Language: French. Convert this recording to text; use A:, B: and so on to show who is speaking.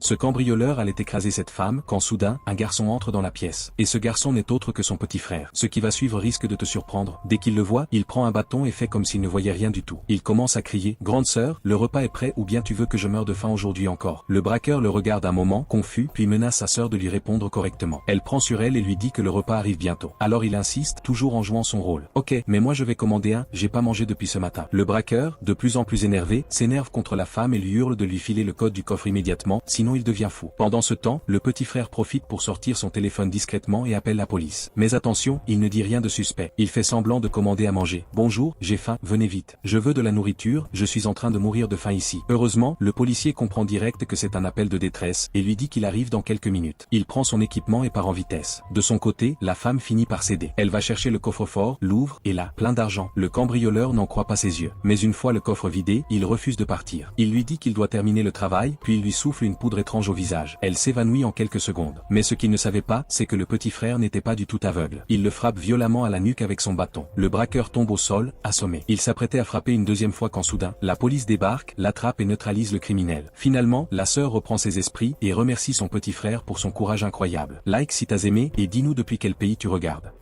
A: Ce cambrioleur allait écraser cette femme quand soudain, un garçon entre dans la pièce. Et ce garçon n'est autre que son petit frère. Ce qui va suivre risque de te surprendre. Dès qu'il le voit, il prend un bâton et fait comme s'il ne voyait rien du tout. Il commence à crier « Grande sœur, le repas est prêt ou bien tu veux que je meure de faim aujourd'hui encore ?» Le braqueur le regarde un moment, confus, puis menace sa sœur de lui répondre correctement. Elle prend sur elle et lui dit que le repas arrive bientôt. Alors il insiste, toujours en jouant son rôle. « Ok, mais moi je vais commander un, j'ai pas mangé depuis ce matin. » Le braqueur, de plus en plus énervé, s'énerve contre la femme et lui hurle de lui filer le code du coffre immédiatement, sinon il devient fou. Pendant ce temps, le petit frère profite pour sortir son téléphone discrètement et appelle la police. Mais attention, il ne dit rien de suspect. Il fait semblant de commander à manger. « Bonjour, j'ai faim, venez vite. Je veux de la nourriture, je suis en train de mourir de faim ici. » Heureusement, le policier comprend direct que c'est un appel de détresse et lui dit qu'il arrive dans quelques minutes. Il prend son équipement et part en vitesse. De son côté, la femme finit par céder. Elle va chercher le coffre-fort, l'ouvre, et là, plein d'argent. Le cambrioleur n'en croit pas ses yeux. Mais une fois le coffre vidé, il refuse de partir. Il lui dit qu'il doit terminer le travail, puis il lui souffle une poudre étrange au visage. Elle s'évanouit en quelques secondes. Mais ce qu'il ne savait pas, c'est que le petit frère n'était pas du tout aveugle. Il le frappe violemment à la nuque avec son bâton. Le braqueur tombe au sol, assommé. Il s'apprêtait à frapper une deuxième fois quand soudain, la police débarque, l'attrape et neutralise le criminel. Finalement, la sœur reprend ses esprits et remercie son petit frère pour son courage incroyable. Like si t'as aimé et dis-nous depuis quel pays tu regardes.